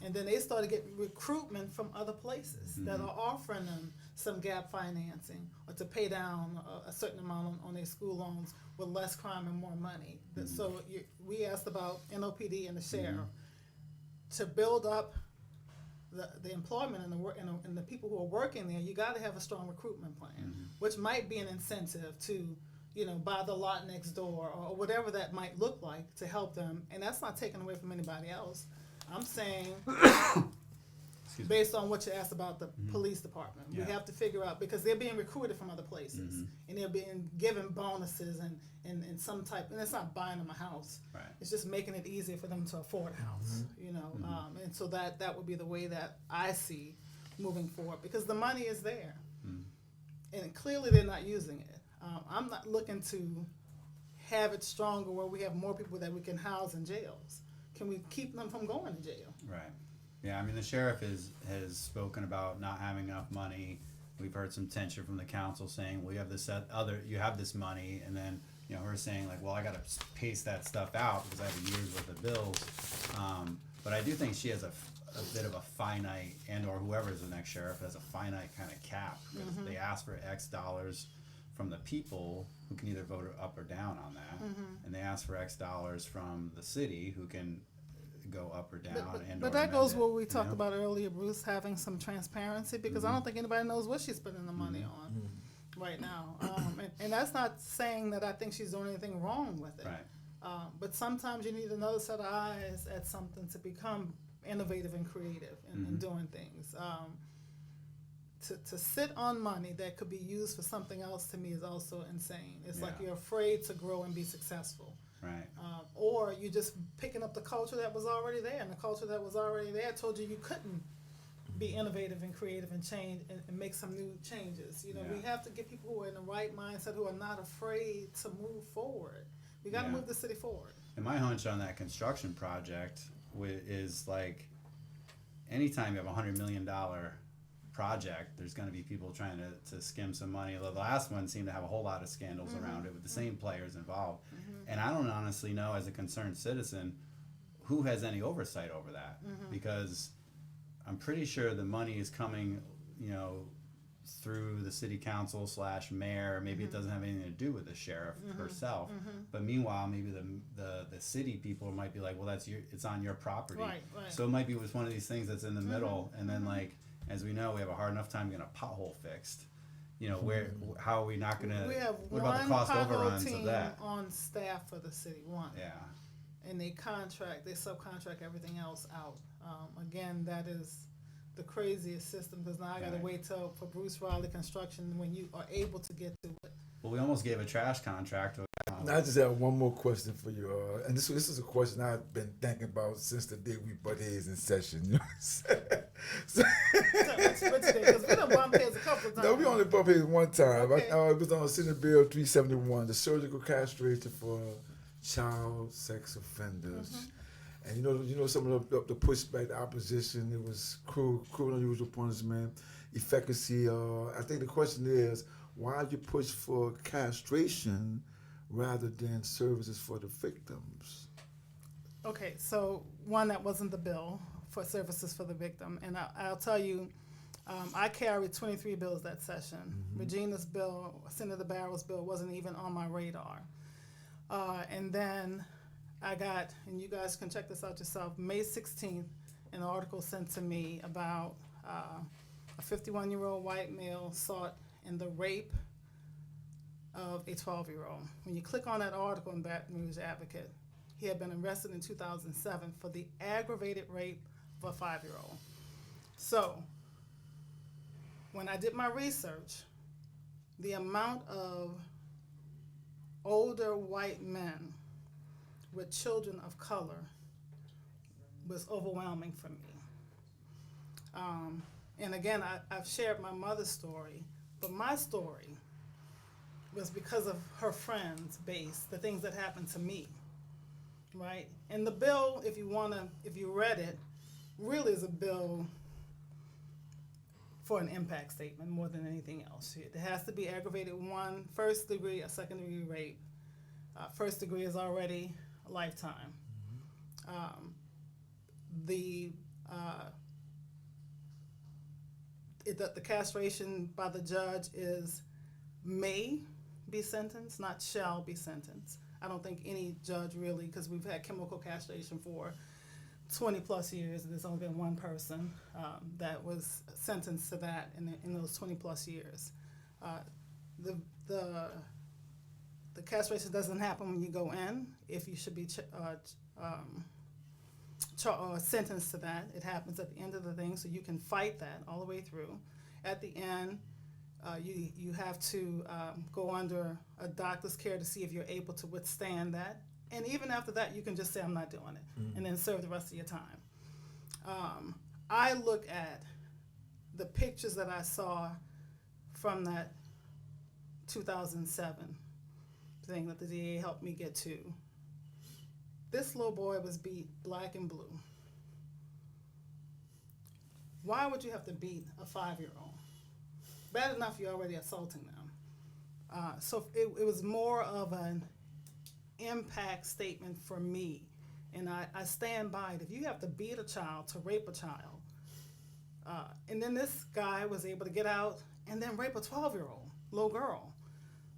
and then they start to get recruitment from other places that are offering them some gap financing or to pay down a certain amount on their school loans with less crime and more money. So we asked about NOPD and the sheriff to build up the employment and the work and the people who are working there. You got to have a strong recruitment plan, which might be an incentive to buy the lot next door or whatever that might look like to help them. And that's not taken away from anybody else. I'm saying, based on what you asked about the police department, we have to figure out, because they're being recruited from other places and they're being given bonuses and some type, and it's not buying them a house. Right. It's just making it easier for them to afford a house, and so that would be the way that I see moving forward, because the money is there. And clearly they're not using it. I'm not looking to have it stronger where we have more people that we can house in jails. Can we keep them from going to jail? Right. Yeah, I mean, the sheriff has spoken about not having enough money. We've heard some tension from the council saying, well, you have you have this money, and then, her saying like, well, I got to pace that stuff out because I have a year's worth of bills. But I do think she has a bit of a finite, and or whoever is the next sheriff has a finite kind of cap, because they ask for X dollars from the people who can either vote up or down on that, and they ask for X dollars from the city who can go up or down. But that goes what we talked about earlier, Bruce, having some transparency, because I don't think anybody knows what she's spending the money on right now. And that's not saying that I think she's doing anything wrong with it. Right. But sometimes you need another set of eyes at something to become innovative and creative in doing things. To sit on money that could be used for something else, to me, is also insane. It's like you're afraid to grow and be successful. Right. Or you're just picking up the culture that was already there, and the culture that was already there told you couldn't be innovative and creative and change and make some new changes. We have to get people who are in the right mindset, who are not afraid to move forward. We got to move the city forward. And my hunch on that construction project is like, anytime you have $100 million project, there's going to be people trying to skim some money. The last one seemed to have a whole lot of scandals around it with the same players involved. And I don't honestly know, as a concerned citizen, who has any oversight over that, because I'm pretty sure the money is coming, through the city council / mayor. Maybe it doesn't have anything to do with the sheriff herself, but meanwhile, maybe the city people might be like, well, it's on your property. Right. So it might be one of these things that's in the middle, and then like, as we know, we have a hard enough time getting a pothole fixed. How are we not gonna? We have what one about the cost pothole overruns team of that? on staff for the city, one. Yeah. And they subcontract everything else out. Again, that is the craziest system, because now I got to Right. wait till for Bruce Riley Construction when you are able to get to it. Well, we almost gave a trash contract to a guy Now, I just have one more question for you, and this is a question I've been thinking about since the day we butt heads in session. You know what I'm saying? So, Because we done bump heads a couple of times. no, we only bumped heads one time. Okay. It was on Senate Bill 371, the surgical castration for child sex offenders. Mm-hmm. And you know some of the pushback, the opposition. It was cruel and unusual punishment, efficacy. I think the question is, why you push for castration rather than services for the victims? Okay, so one, that wasn't the bill for services for the victim. And I'll tell you, I carried 23 bills that session. Mm-hmm. Regina's bill, Senator Barrow's bill, wasn't even on my radar. And then I got, and you guys can check this out yourself, May 16th, an article sent to me about a 51-year-old white male sought in the rape of a 12-year-old. When you click on that article in Baton Rouge Advocate, he had been arrested in 2007 for the aggravated rape of a 5-year-old. So, when I did my research, the amount of older white men with children of color was overwhelming for me. And again, I've shared my mother's story, but my story was because of her friends' base, the things that happened to me, right? And the bill, if you read it, really is a bill for an impact statement more than anything else. It has to be aggravated first degree, a second degree rape. First degree is already a lifetime. The castration by the judge is may be sentenced, not shall be sentenced. I don't think any judge really, because we've had chemical castration for 20 plus years, and there's only been one person that was sentenced to that in those 20 plus years. The castration doesn't happen when you go in. If you should be sentenced to that, it happens at the end of the thing, so you can fight that all the way through. At the end, you have to go under a doctor's care to see if you're able to withstand that. And even after that, you can just say, I'm not doing it, and then serve the rest of your time. I look at the pictures that I saw from that 2007 thing that the DA helped me get to. This little boy was beat black and blue. Why would you have to beat a 5-year-old? Bad enough you're already assaulting them. So it was more of an impact statement for me. And I stand by it. If you have to beat a child, to rape a child, and then this guy was able to get out and then rape a 12-year-old little girl,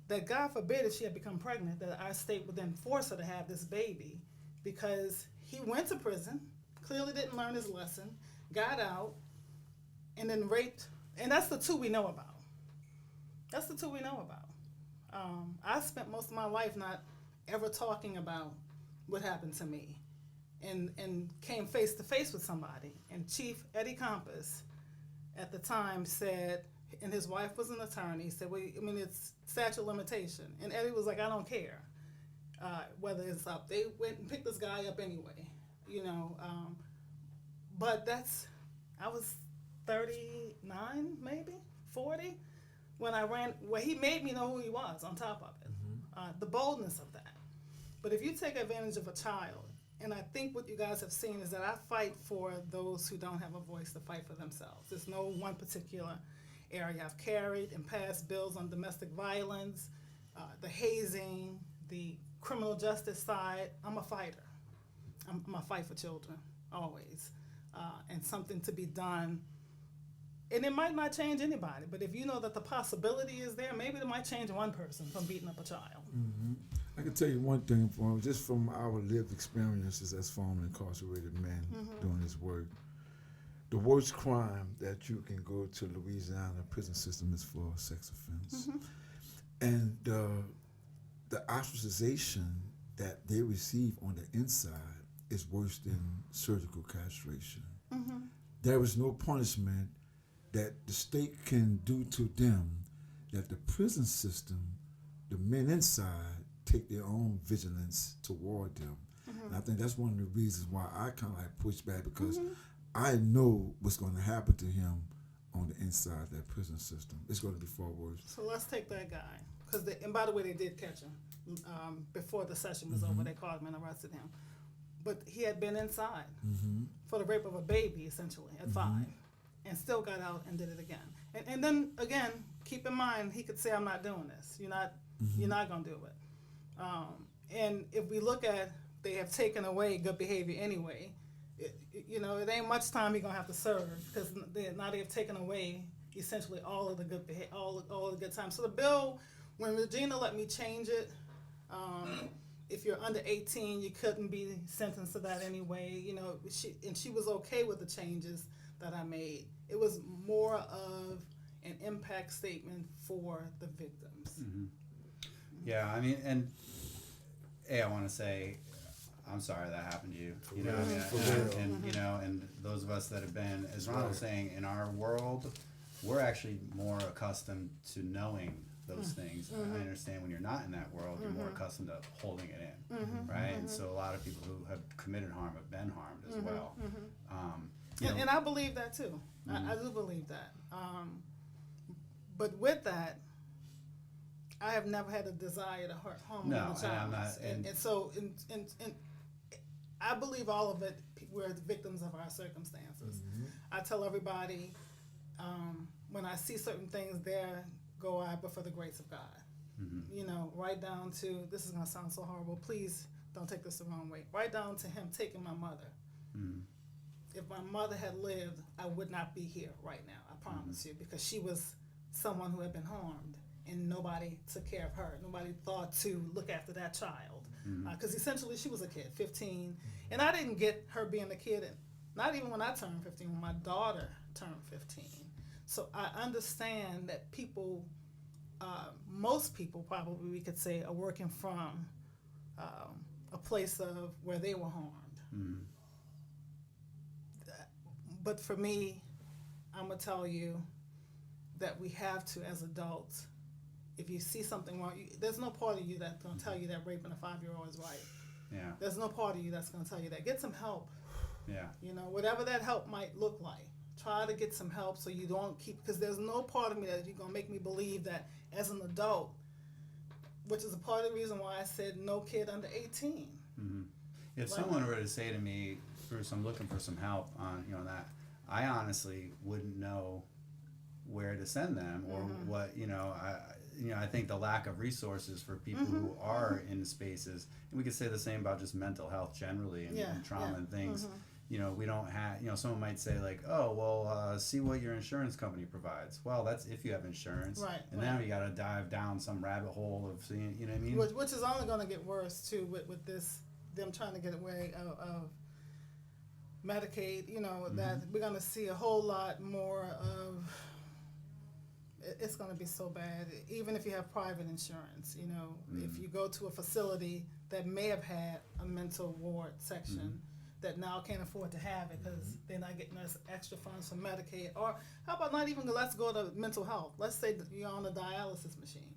that God forbid if she had become pregnant, that our state would then force her to have this baby, because he went to prison, clearly didn't learn his lesson, got out, and then raped. And that's the two we know about. That's the two we know about. I spent most of my life not ever talking about what happened to me, and came face to face with somebody. And Chief Eddie Compass at the time said, and his wife was an attorney, said, well, I mean, it's statute of limitation. And Eddie was like, I don't care whether it's up. They went and picked this guy up anyway, you know. But I was 39, maybe 40, when I ran, where he made me know who he was on top of it. The boldness of that. But if you take advantage of a child, and I think what you guys have seen is that I fight for those who don't have a voice to fight for themselves. There's no one particular area. I've carried and passed bills on domestic violence, the hazing, the criminal justice side. I'm a fighter. I'm a fight for children, always. And something to be done. And it might not change anybody, but if you know that the possibility is there, maybe it might change one person from beating up a child. Mm-hmm. I can tell you one thing just from our lived experiences as formerly incarcerated men doing this work. The worst crime that you can go to Louisiana prison system is for sex offense. And the ostracization that they receive on the inside is worse than surgical castration. There is no punishment that the state can do to them that the prison system, the men inside, take their own vigilance toward them. And I think that's one of the reasons why I kind of like push back, because I know what's going to happen to him on the inside of that prison system. It's going to be far worse. So let's take that guy. And by the way, they did catch him. Before the session was over, they called him and arrested him. But he had been inside for the rape of a baby, essentially, at 5, and still got out and did it again. And then, again, keep in mind, he could say, I'm not doing this. You're not going to do it. And if we look at, they have taken away good behavior anyway, it ain't much time he's going to have to serve, because now they have taken away essentially all of the good behavior, all of the good time. So the bill, when Regina let me change it, if you're under 18, you couldn't be sentenced to that anyway. She was okay with the changes that I made. It was more of an impact statement for the victims. Yeah, I mean, and I want to say, I'm sorry that happened to you. And those of us that have been, as Ron was saying, in our world, we're actually more accustomed to knowing those things. I understand when you're not in that world, you're more accustomed to holding it in, right? And so a lot of people who have committed harm have been harmed as well. And I believe that too. I do believe that. But with that, I have never had a desire to harm another child. And I'm not. And so I believe all of it, we're the victims of our circumstances. I tell everybody, when I see certain things, there go I, but for the grace of God. Right down to, this is going to sound so horrible, please don't take this the wrong way, right down to him taking my mother. If my mother had lived, I would not be here right now, I promise you, because she was someone who had been harmed, and nobody took care of her. Nobody thought to look after that child. Because essentially she was a kid, 15. And I didn't get her being a kid, not even when I turned 15, when my daughter turned 15. So I understand that people, most people probably, we could say, are working from a place of where they were harmed. But for me, I'm going to tell you that we have to, as adults, if you see something wrong, there's no part of you that's going to tell you that raping a 5-year-old is right. Yeah. There's no part of you that's going to tell you that. Get some help. Yeah. Whatever that help might look like. Try to get some help so you don't keep, because there's no part of me that you're going to make me believe that as an adult, which is a part of the reason why I said no kid under 18. If someone were to say to me, Bruce, I'm looking for some help on that, I honestly wouldn't know where to send them or what, I think the lack of resources for people who are in spaces, and we could say the same about just mental health generally and trauma and things. We don't have, someone might say like, oh, well, see what your insurance company provides. Well, that's if you have insurance. Right. And now you got to dive down some rabbit hole of seeing, you know what I mean? Which is only going to get worse too with this, them trying to get away of Medicaid, that we're going to see a whole lot more of. It's going to be so bad, even if you have private insurance. If you go to a facility that may have had a mental ward section that now can't afford to have it because they're not getting us extra funds from Medicaid. Or how about not even, let's go to mental health. Let's say that you're on a dialysis machine.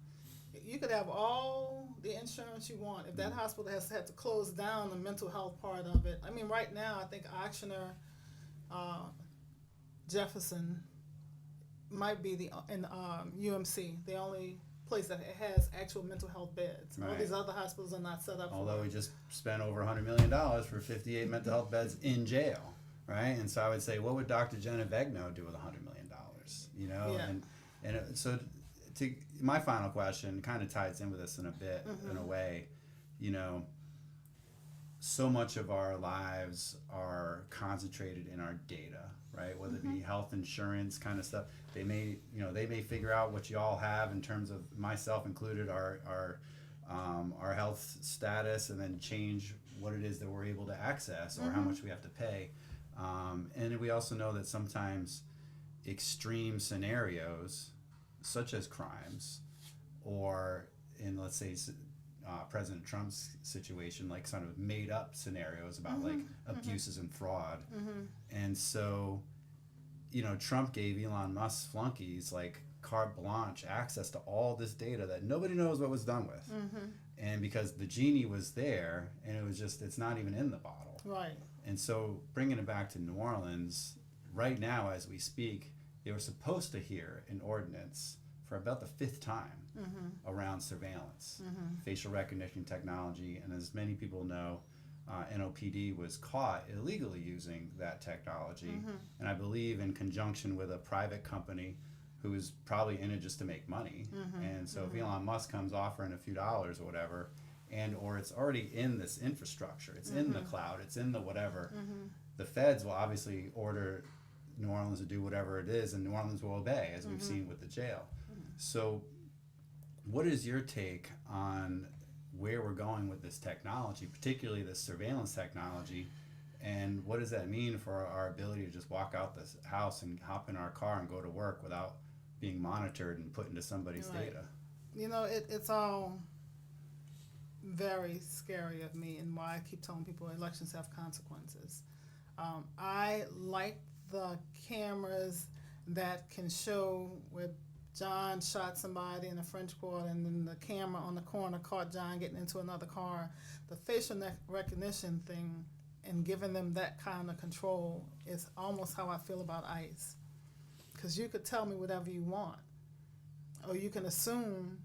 You could have all the insurance you want. If that hospital has had to close down the mental health part of it. I mean, right now, I think Auctioneer Jefferson might be in UMC, the only place that has actual mental health beds. Right. All these other hospitals are not set up Although for we just spent over $100 million for 58 mental health beds in jail, right? And so I would say, what would Dr. Jenna Vegno do with $100 million? So to my final question kind of ties in with this in a bit, in a way, so much of our lives are concentrated in our data, right? Whether it be health insurance kind of stuff. They may figure out what you all have in terms of, myself included, our health status, and then change what it is that we're able to access or how much we have to pay. And we also know that sometimes extreme scenarios, such as crimes, or in, let's say, President Trump's situation, like sort of made up scenarios about like abuses and fraud. And so Trump gave Elon Musk flunkies like carte blanche access to all this data that nobody knows what was done with. And because the genie was there, and it's not even in the bottle. Right. And so bringing it back to New Orleans, right now as we speak, they were supposed to hear an ordinance for about the fifth time around surveillance, facial recognition technology. And as many people know, NOPD was caught illegally using that technology. And I believe in conjunction with a private company who is probably in it just to make money. And so if Elon Musk comes offering a few dollars or whatever, or it's already in this infrastructure, it's in the cloud, it's in the whatever, the feds will obviously order New Orleans to do whatever it is, and New Orleans will obey, as we've seen with the jail. So what is your take on where we're going with this technology, particularly this surveillance technology, and what does that mean for our ability to just walk out this house and hop in our car and go to work without being monitored and put into somebody's data? It's all very scary of me, and why I keep telling people elections have consequences. I like the cameras that can show where John shot somebody in the French Quarter, and then the camera on the corner caught John getting into another car. The facial recognition thing and giving them that kind of control is almost how I feel about ICE. Because you could tell me whatever you want, or you can assume,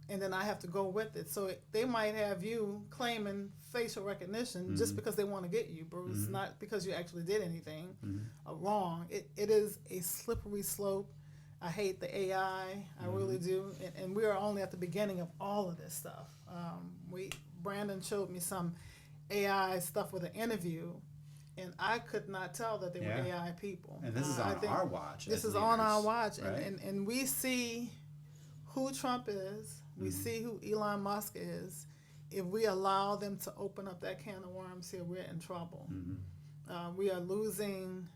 and then I have to go with it. So they might have you claiming facial recognition just because they want to get you, Bruce, not because you actually did anything wrong. It is a slippery slope. I hate the AI, I really do, and we are only at the beginning of all of this stuff. Brandon showed me some AI stuff with an interview, and I could not tell that they were AI people. And this is on our watch. This is on our watch, right? and we see who Trump is, we see who Elon Musk is. If we allow them to open up that can of worms here, we're in trouble. We are losing.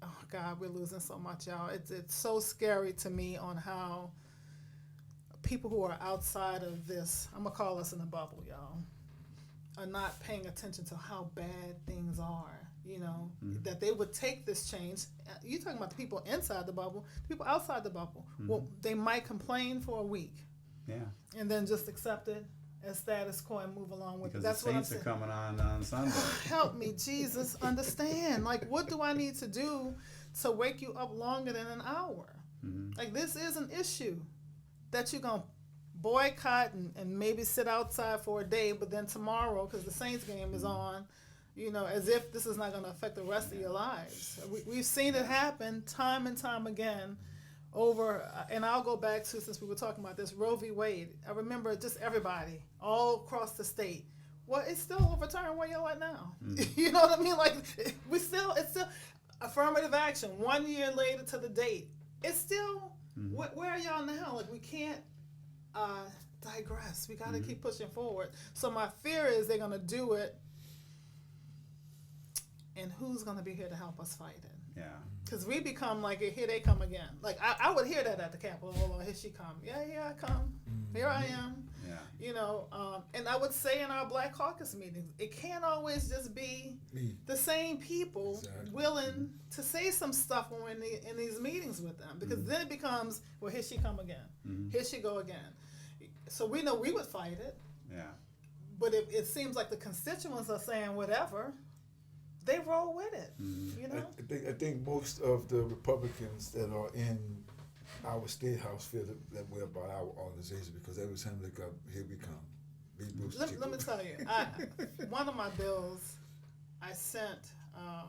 Oh God, we're losing so much, y'all. It's so scary to me on how people who are outside of this, I'm gonna call us in a bubble, y'all, are not paying attention to how bad things are. That they would take this change. You're talking about the people inside the bubble, the people outside the bubble. Well, they might complain for a week, and then just accept it as status quo and move along with it. That's the Saints are coming on Sunday. Help me, Jesus, understand. Like, what do I need to do to wake you up longer than an hour? Like, this is an issue that you're going to boycott and maybe sit outside for a day, but then tomorrow, because the Saints game is on, as if this is not going to affect the rest of your lives. We've seen it happen time and time again. Over, and I'll go back to, since we were talking about this, Roe v. Wade. I remember just everybody all across the state. Well, it's still overturned where you're at now. You know what I mean? Like, it's still affirmative action 1 year later to the date. It's still, where are y'all now? Like, we can't digress. We got to keep pushing forward. So my fear is they're going to do it, and who's going to be here to help us fight it? Yeah. Because we become like, here they come again. Like, I would hear that at the Capitol. Oh, here she come. Yeah, here I come. Here I am. Yeah. And I would say in our Black Caucus meetings, it can't always just be the same people willing to say some stuff when we're in these meetings with them. Because then it becomes, well, here she come again. Here she go again. So we know we would fight it. Yeah. But if it seems like the constituents are saying whatever, they roll with it, I think most of the Republicans that are in our state house feel that way about our organization, because every time they come, here we come. Let me tell you, one of my bills I sent, I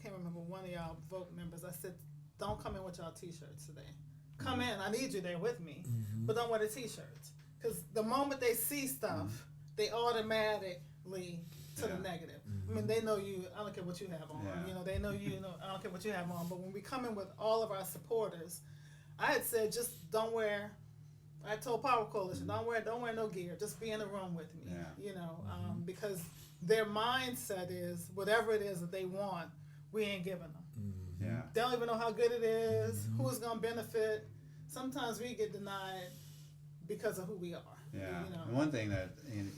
can't remember, one of y'all vote members, I said, don't come in with y'all t-shirts today. Come in, I need you there with me, but don't wear the t-shirts. Because the moment they see stuff, they automatically to the negative. I mean, they know you. I don't care what you have on. They know you. I don't care what you have on. But when we come in with all of our supporters, I had said just don't wear. I told Power Coalition don't wear no gear. Just be in the room with me. Because their mindset is whatever it is that they want, we ain't giving them. They don't even know how good it is. Who's gonna benefit? Sometimes we get denied because of who we are. And one thing that and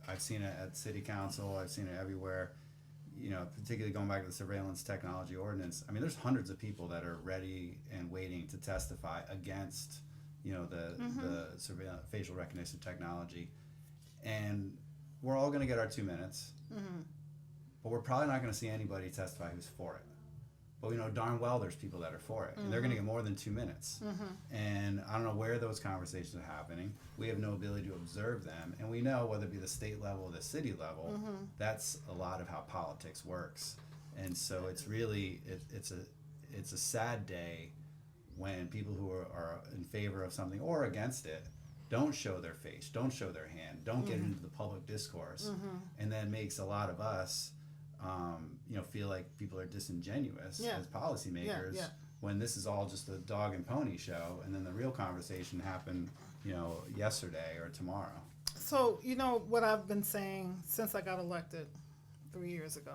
I've seen it at city council, I've seen it everywhere. particularly going back to the surveillance technology ordinance, I mean, there's hundreds of people that are ready and waiting to testify against, the surveillance facial recognition technology. And we're all going to get our 2 minutes, but we're probably not going to see anybody testify who's for it. But we know darn well there's people that are for it, and they're going to get more than 2 minutes. And I don't know where those conversations are happening. We have no ability to observe them, and we know whether it be the state level or the city level, that's a lot of how politics works. And so it's really it's a sad day when people who are in favor of something or against it don't show their face, don't show their hand, don't get into the public discourse, and then makes a lot of us feel like people are disingenuous as policymakers when this is all just a dog and pony show, and then the real conversation happened, yesterday or tomorrow. So, what I've been saying since I got elected 3 years ago,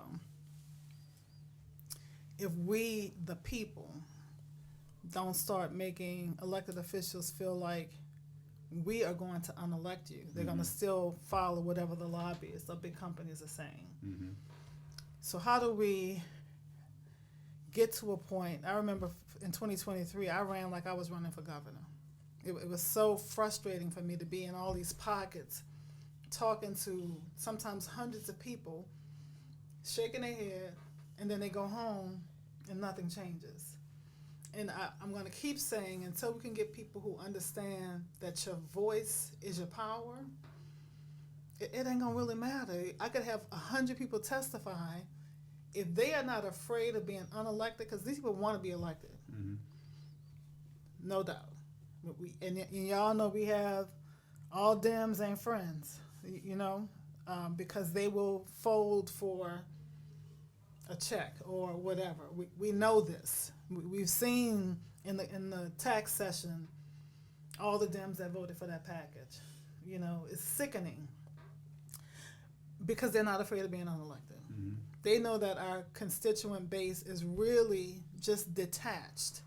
if we, the people, don't start making elected officials feel like we are going to unelect you, they're going to still follow whatever the lobbyists or big companies are saying. So how do we get to a point? I remember in 2023, I ran like I was running for governor. It was so frustrating for me to be in all these pockets, talking to sometimes hundreds of people, shaking their head, and then they go home and nothing changes. And I'm going to keep saying, until we can get people who understand that your voice is your power, it ain't going to really matter. I could have 100 people testify. If they are not afraid of being unelected, because these people want to be elected, no doubt. And y'all know we have all Dems ain't friends, because they will fold for a check or whatever. We know this. We've seen in the tax session all the Dems that voted for that package. It's sickening because they're not afraid of being unelected. They know that our constituent base is really just detached,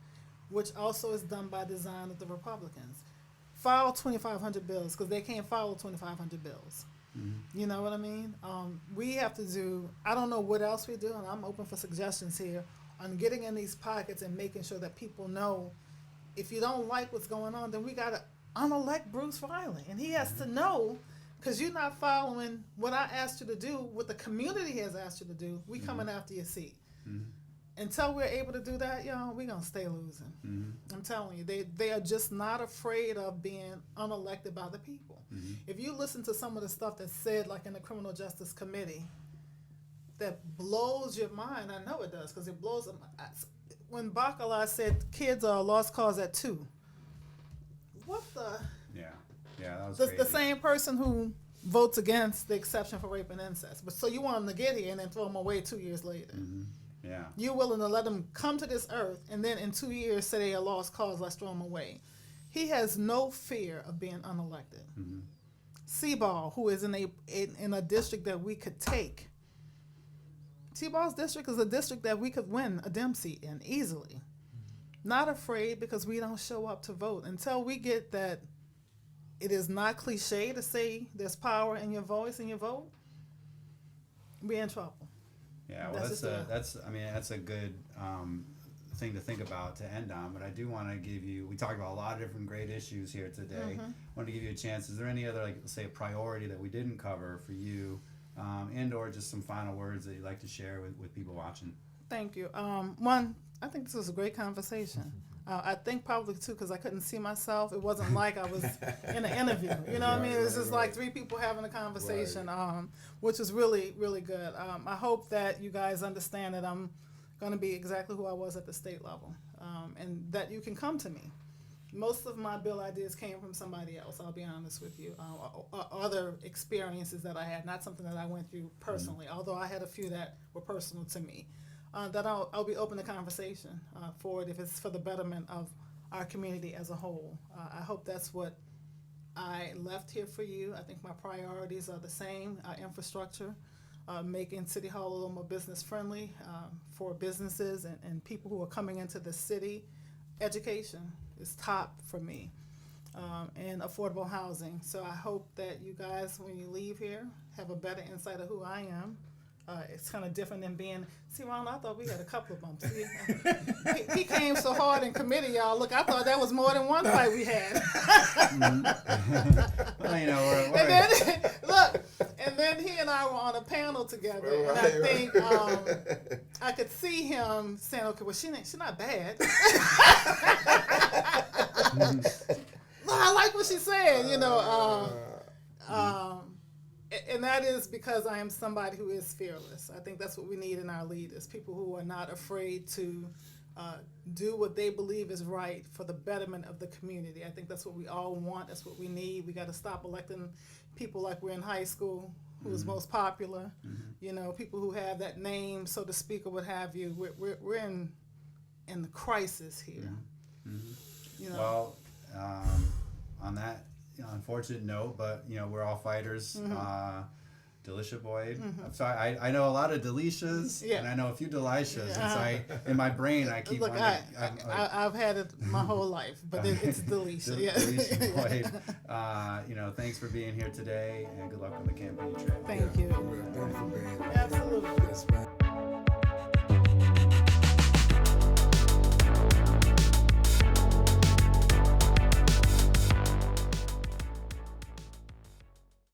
which also is done by design of the Republicans. File 2,500 bills because they can't follow 2,500 bills. You know what I mean? We have to do, I don't know what else we do, and I'm open for suggestions here, on getting in these pockets and making sure that people know, if you don't like what's going on, then we got to unelect Bruce Riley. And he has to know, because you're not following what I asked you to do, what the community has asked you to do, we coming after your seat. Until we're able to do that, we're going to stay losing. I'm telling you, they are just not afraid of being unelected by the people. If you listen to some of the stuff that's said, like in the Criminal Justice Committee, that blows your mind. I know it does, because it blows them. When Bacala said kids are a lost cause at 2, what the? Yeah, that was crazy. The same person who votes against the exception for rape and incest. But so you want them to get here and then throw them away 2 years later. Yeah. You're willing to let them come to this earth and then in 2 years say they're a lost cause, let's throw them away. He has no fear of being unelected. Seaball, who is in a district that we could take. Seaball's district is a district that we could win a Dem seat in easily. Not afraid because we don't show up to vote. Until we get that it is not cliche to say there's power in your voice and your vote, we're in trouble. Yeah, well, that's a good thing to think about to end on. But I do want to give you, we talked about a lot of different great issues here today. I want to give you a chance. Is there any other, let's say, a priority that we didn't cover for you, and or just some final words that you'd like to share with people watching? Thank you. One, I think this was a great conversation. I think probably two, because I couldn't see myself. It wasn't like I was in an interview. You know what I mean? It was just like 3 people having a conversation, which was really, really good. I hope that you guys understand that I'm going to be exactly who I was at the state level, and that you can come to me. Most of my bill ideas came from somebody else, I'll be honest with you. Other experiences that I had, not something that I went through personally, although I had a few that were personal to me. That I'll be open to conversation for it if it's for the betterment of our community as a whole. I hope that's what I left here for you. I think my priorities are the same. Infrastructure, making City Hall a little more business friendly for businesses and people who are coming into the city. Education is top for me, and affordable housing. So I hope that you guys, when you leave here, have a better insight of who I am, It's kind of different than being. See, Ron, I thought we had a couple of bumps. He came so hard in committee, y'all. Look, I thought that was more than one fight we had. Well, you know, we're And then, look, and then he and I were on a panel together, and I think I could see him saying, "Okay, well, she's not bad." No, I like what she's saying, you know. And that is because I am somebody who is fearless. I think that's what we need in our leaders, people who are not afraid to do what they believe is right for the betterment of the community. I think that's what we all want. That's what we need. We got to stop electing people like we're in high school, who's most popular, you know, people who have that name, so to speak, or what have you. We're in the crisis here. You know? Well, on that unfortunate note, but you know, we're all fighters. Delisha Boyd. I'm sorry, I know a lot of Delishas, and I know a few Delishas, and so in my brain I keep Look, wondering. I've had it my whole life, but it's Delisha. Delisha Boyd. You know, thanks for being here today, and good luck on the campaign trail. Thank you. Thank you for being here. Absolutely. Yes, man.